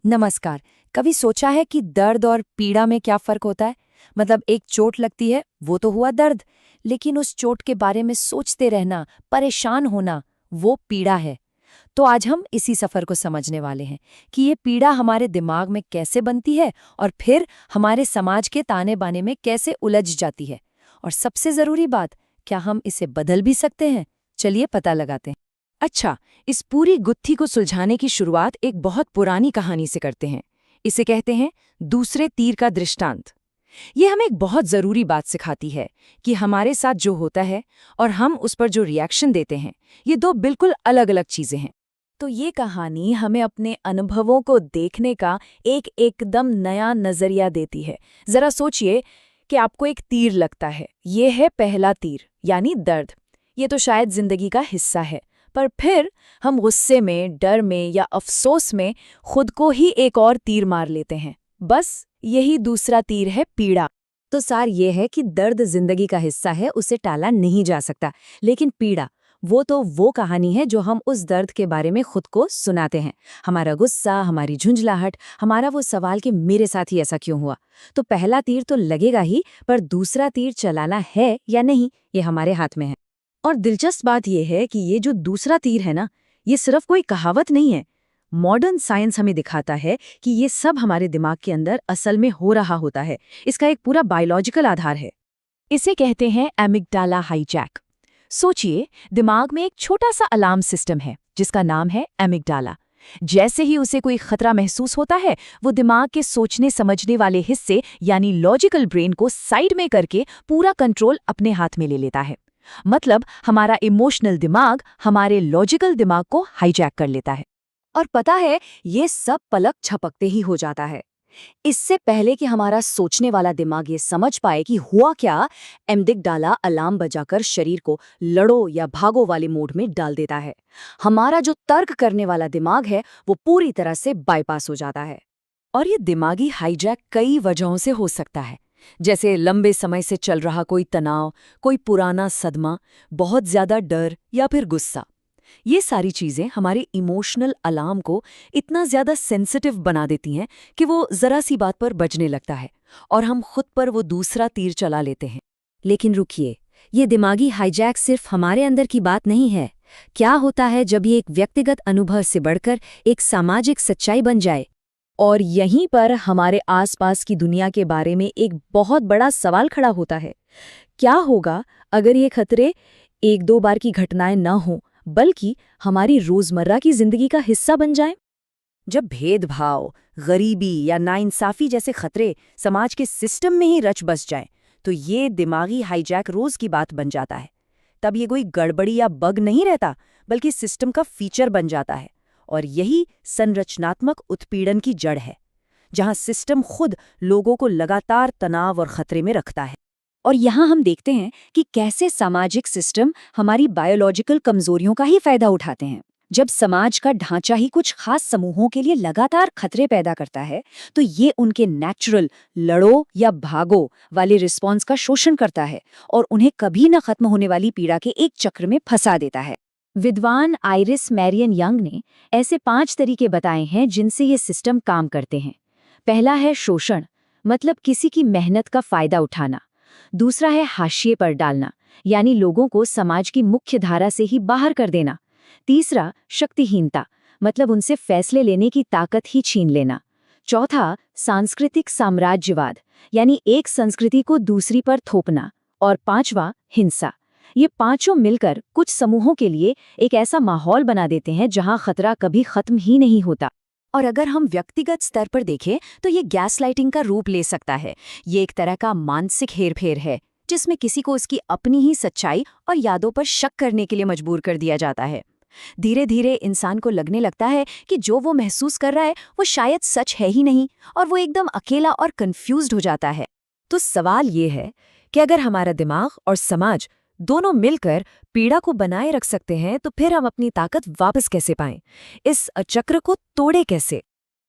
नमस्कार। कभी सोचा है कि दर्द और पीड़ा में क्या फर्क होता है? मतलब एक चोट लगती है, वो तो हुआ दर्द, लेकिन उस चोट के बारे में सोचते रहना, परेशान होना, वो पीड़ा है। तो आज हम इसी सफर को समझने वाले हैं कि ये पीड़ा हमारे दिमाग में कैसे बनती है और फिर हमारे समाज के ताने बाने में कैसे उलझ जाती है। और सबसे जरूरी बात, क्या हम इसे बदल भी सकते हैं? चलिए पता लगाते हैं। अच्छा, इस पूरी गुत्थी को सुलझाने की शुरुआत एक बहुत पुरानी कहानी से करते हैं। इसे कहते हैं दूसरे तीर का दृष्टांत। ये हमें एक बहुत जरूरी बात सिखाती है कि हमारे साथ जो होता है और हम उस पर जो रिएक्शन देते हैं, ये दो बिल्कुल अलग अलग चीजें हैं। तो ये कहानी हमें अपने अनुभवों को देखने का एक एकदम नया नजरिया देती है। जरा सोचिए कि आपको एक तीर लगता है। ये है पहला तीर, यानी दर्द। ये तो शायद जिंदगी का हिस्सा है, पर फिर हम गुस्से में, डर में या अफसोस में खुद को ही एक और तीर मार लेते हैं। बस यही दूसरा तीर है पीड़ा। तो सार ये है कि दर्द जिंदगी का हिस्सा है, उसे टाला नहीं जा सकता। लेकिन पीड़ा, वो कहानी है जो हम उस दर्द के बारे में खुद को सुनाते हैं। हमारा गुस्सा, हमारी झुंझलाहट, हमारा वो सवाल कि मेरे साथ ही ऐसा क्यों हुआ। तो पहला तीर तो लगेगा ही, पर दूसरा तीर चलाना है या नहीं, ये हमारे हाथ में है। और दिलचस्प बात यह है कि ये जो दूसरा तीर है ना, ये सिर्फ कोई कहावत नहीं है। मॉडर्न साइंस हमें दिखाता है कि ये सब हमारे दिमाग के अंदर असल में हो रहा होता है। इसका एक पूरा बायोलॉजिकल आधार है। इसे कहते हैं एमिग्डाला हाईजैक। सोचिए, दिमाग में एक छोटा सा अलार्म सिस्टम है जिसका नाम है एमिग्डाला। जैसे ही उसे कोई खतरा महसूस होता है, वो दिमाग के सोचने समझने वाले हिस्से यानी लॉजिकल ब्रेन को साइड में करके पूरा कंट्रोल अपने हाथ में ले लेता है। मतलब हमारा इमोशनल दिमाग हमारे लॉजिकल दिमाग को हाईजैक कर लेता है। और पता है, ये सब पलक झपकते ही हो जाता है। इससे पहले कि हमारा सोचने वाला दिमाग ये समझ पाए कि हुआ क्या, एमिग्डाला अलार्म बजाकर शरीर को लड़ो या भागो वाले मोड में डाल देता है। हमारा जो तर्क करने वाला दिमाग है, वो पूरी तरह से बाईपास हो जाता है। और ये दिमागी हाईजैक कई वजहों से हो सकता है, जैसे लंबे समय से चल रहा कोई तनाव, कोई पुराना सदमा, बहुत ज्यादा डर या फिर गुस्सा। ये सारी चीजें हमारे इमोशनल अलार्म को इतना ज्यादा सेंसिटिव बना देती हैं कि वो जरा सी बात पर बजने लगता है और हम खुद पर वो दूसरा तीर चला लेते हैं। लेकिन रुकिए, ये दिमागी हाईजैक सिर्फ हमारे अंदर की बात नहीं है। क्या होता है जब ये एक व्यक्तिगत अनुभव से बढ़कर एक सामाजिक सच्चाई बन जाए? और यहीं पर हमारे आसपास की दुनिया के बारे में एक बहुत बड़ा सवाल खड़ा होता है। क्या होगा अगर ये खतरे एक दो बार की घटनाएं न हों, बल्कि हमारी रोजमर्रा की जिंदगी का हिस्सा बन जाएं? जब भेदभाव, गरीबी या नाइंसाफी जैसे खतरे समाज के सिस्टम में ही रच बस जाएं, तो ये दिमागी हाईजैक रोज की बात बन जाता है। तब ये कोई गड़बड़ी या बग नहीं रहता, बल्कि सिस्टम का फीचर बन जाता है। और यही संरचनात्मक उत्पीड़न की जड़ है, जहां सिस्टम खुद लोगों को लगातार तनाव और खतरे में रखता है। और यहाँ हम देखते हैं कि कैसे सामाजिक सिस्टम हमारी बायोलॉजिकल कमजोरियों का ही फायदा उठाते हैं। जब समाज का ढांचा ही कुछ खास समूहों के लिए लगातार खतरे पैदा करता है, तो ये उनके नेचुरल लड़ो या भागो वाले रिस्पॉन्स का शोषण करता है और उन्हें कभी न खत्म होने वाली पीड़ा के एक चक्र में फंसा देता है। विद्वान आइरिस मैरियन यंग ने ऐसे 5 तरीके बताए हैं जिनसे ये सिस्टम काम करते हैं। पहला है शोषण, मतलब किसी की मेहनत का फायदा उठाना। दूसरा है हाशिए पर डालना, यानी लोगों को समाज की मुख्य धारा से ही बाहर कर देना। तीसरा शक्तिहीनता, मतलब उनसे फैसले लेने की ताकत ही छीन लेना। चौथा सांस्कृतिक साम्राज्यवाद, यानी एक संस्कृति को दूसरी पर थोपना। और पांचवा हिंसा। ये पांचों मिलकर कुछ समूहों के लिए एक ऐसा माहौल बना देते हैं जहां खतरा कभी खत्म ही नहीं होता। और अगर हम व्यक्तिगत स्तर पर देखें तो ये गैसलाइटिंग का रूप ले सकता है। ये एक तरह का मानसिक हेरफेर है, जिसमें किसी को उसकी अपनी ही सच्चाई और यादों पर शक करने के लिए मजबूर कर दिया जाता है। धीरे धीरे इंसान को लगने लगता है कि जो वो महसूस कर रहा है वो शायद सच है ही नहीं, और वो एकदम अकेला और कंफ्यूज्ड हो जाता है। तो सवाल ये है कि अगर हमारा दिमाग और समाज दोनों मिलकर पीड़ा को बनाए रख सकते हैं, तो फिर हम अपनी ताकत वापस कैसे पाएं? इस चक्र को तोड़े कैसे?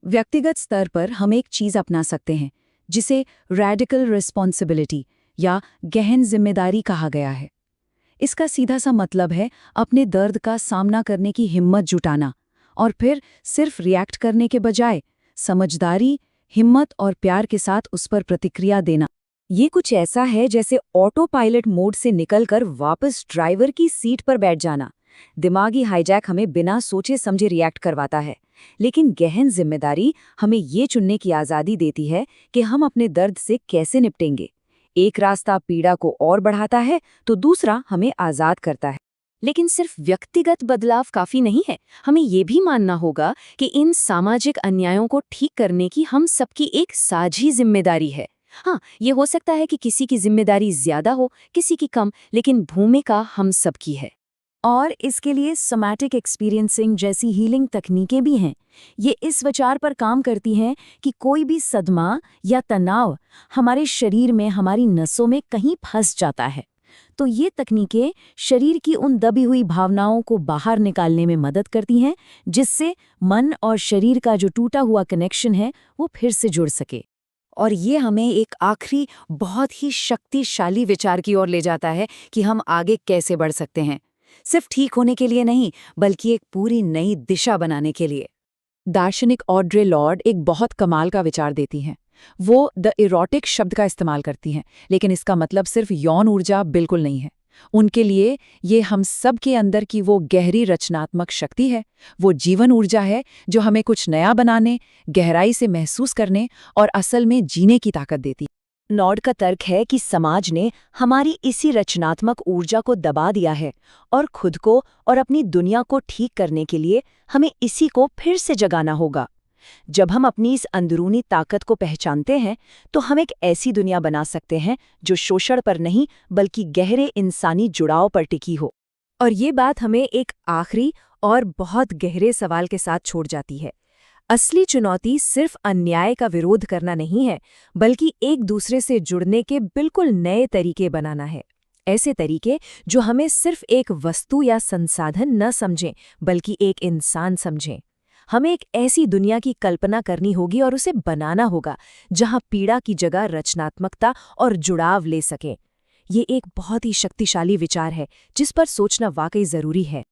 व्यक्तिगत स्तर पर हम एक चीज अपना सकते हैं जिसे रैडिकल रिस्पॉन्सिबिलिटी या गहन जिम्मेदारी कहा गया है। इसका सीधा सा मतलब है अपने दर्द का सामना करने की हिम्मत जुटाना और फिर सिर्फ रिएक्ट करने के बजाय समझदारी, हिम्मत और प्यार के साथ उस पर प्रतिक्रिया देना। ये कुछ ऐसा है जैसे ऑटो पायलट मोड से निकलकर वापस ड्राइवर की सीट पर बैठ जाना। दिमागी हाईजैक हमें बिना सोचे समझे रिएक्ट करवाता है, लेकिन गहन जिम्मेदारी हमें ये चुनने की आज़ादी देती है कि हम अपने दर्द से कैसे निपटेंगे। एक रास्ता पीड़ा को और बढ़ाता है तो दूसरा हमें आज़ाद करता है। लेकिन सिर्फ व्यक्तिगत बदलाव काफी नहीं है, हमें ये भी मानना होगा कि इन सामाजिक अन्यायों को ठीक करने की हम सबकी एक साझी जिम्मेदारी है। हाँ, ये हो सकता है कि किसी की जिम्मेदारी ज्यादा हो, किसी की कम, लेकिन भूमिका हम सबकी है। और इसके लिए सोमैटिक एक्सपीरियंसिंग जैसी हीलिंग तकनीकें भी हैं। ये इस विचार पर काम करती हैं कि कोई भी सदमा या तनाव हमारे शरीर में, हमारी नसों में कहीं फंस जाता है, तो ये तकनीकें शरीर की उन दबी हुई भावनाओं को बाहर निकालने में मदद करती हैं, जिससे मन और शरीर का जो टूटा हुआ कनेक्शन है वो फिर से जुड़ सके। और ये हमें एक आखिरी बहुत ही शक्तिशाली विचार की ओर ले जाता है कि हम आगे कैसे बढ़ सकते हैं, सिर्फ ठीक होने के लिए नहीं, बल्कि एक पूरी नई दिशा बनाने के लिए। दार्शनिक ऑड्रे लॉर्ड एक बहुत कमाल का विचार देती हैं। वो द इरोटिक शब्द का इस्तेमाल करती हैं, लेकिन इसका मतलब सिर्फ यौन ऊर्जा बिल्कुल नहीं है। उनके लिए ये हम सब के अंदर की वो गहरी रचनात्मक शक्ति है, वो जीवन ऊर्जा है जो हमें कुछ नया बनाने, गहराई से महसूस करने और असल में जीने की ताकत देती है। नॉर्ड का तर्क है कि समाज ने हमारी इसी रचनात्मक ऊर्जा को दबा दिया है और खुद को और अपनी दुनिया को ठीक करने के लिए हमें इसी को फिर से जगाना होगा। जब हम अपनी इस अंदरूनी ताकत को पहचानते हैं तो हम एक ऐसी दुनिया बना सकते हैं जो शोषण पर नहीं बल्कि गहरे इंसानी जुड़ाव पर टिकी हो। और ये बात हमें एक आखिरी और बहुत गहरे सवाल के साथ छोड़ जाती है। असली चुनौती सिर्फ अन्याय का विरोध करना नहीं है, बल्कि एक दूसरे से जुड़ने के बिल्कुल नए तरीके बनाना है। ऐसे तरीके जो हमें सिर्फ एक वस्तु या संसाधन न समझें, बल्कि एक इंसान समझें। हमें एक ऐसी दुनिया की कल्पना करनी होगी और उसे बनाना होगा जहां पीड़ा की जगह रचनात्मकता और जुड़ाव ले सके। ये एक बहुत ही शक्तिशाली विचार है जिस पर सोचना वाकई जरूरी है।